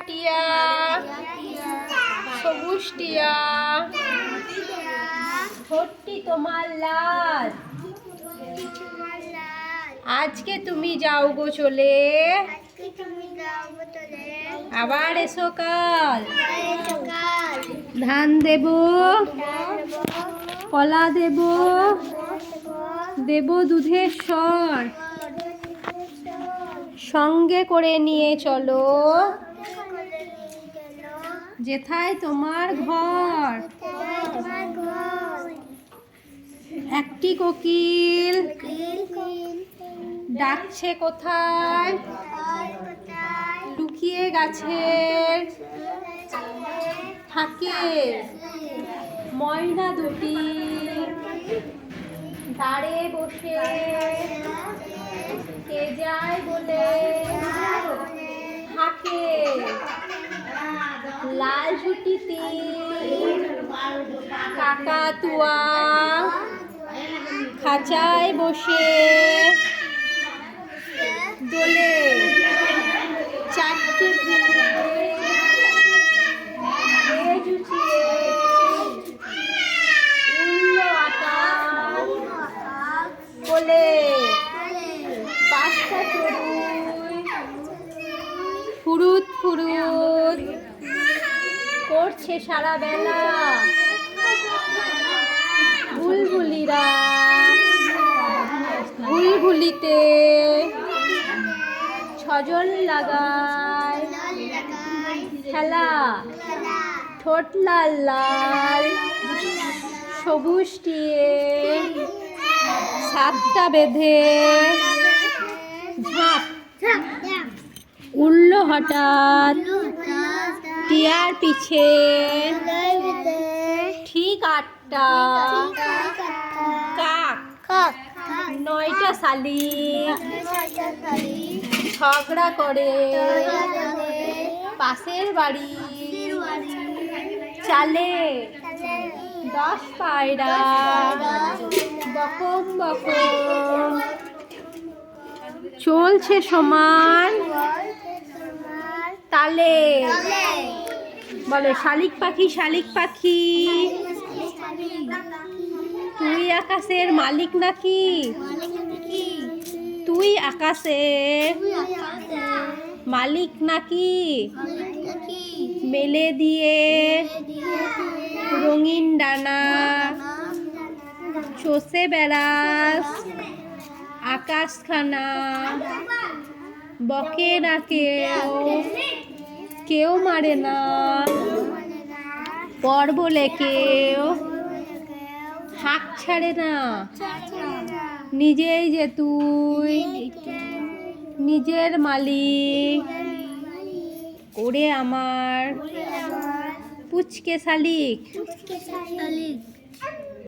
টিয়া সবুজ টিয়া ঠোঁটটি তোমার লাল, আজকে তুমি যাও গো চলে, আবার এসো কাল। ধান দেব, কলা দেব, দেব দুধের স্বর, সঙ্গে করে নিয়ে চলো যেথায় তোমার ঘর। একটি কোকিল ডাকছে কোথায়, লুকিয়ে গাছের থাকে। ময়না দুটি দাঁড়ে বসে কে যায় বলে থাকে। লাল ঝুটিতে কাকাতুয়া খাঁচায় বসে দোলে। চারটি বলে পাঁচটা চড়ুই ফুরুত ফুরুত করছে সারা বেলা। বুলবুলিরা বুলবুলিতে ছজন লাগায় খেলা। ঠোঁট লাল লাল সবুজ টিয়ে সাতটা বেঁধে ঝাঁপ উড়ল হঠাৎ টিয়ার পিছে। ঠিক আটটা কাক, নয়টা শালিক ঝগড়া করে পাশের বাড়ি চালে। 10 পায়রা বকম বকম চলছে সমান তালে। বলে শালিক পাখি শালিক পাখি তুই আকাশের মালিক নাকি, তুই আকাশের মালিক নাকি। মেলে দিয়ে রঙিন ডানা চষে বেড়াস আকাশখানা। বকে না কেউ মারে না পর বলে কেউ হাঁক ছাড়ে না। নিজেই যে তুই নিজের মালিক ওরে আমার পুচকে শালিক।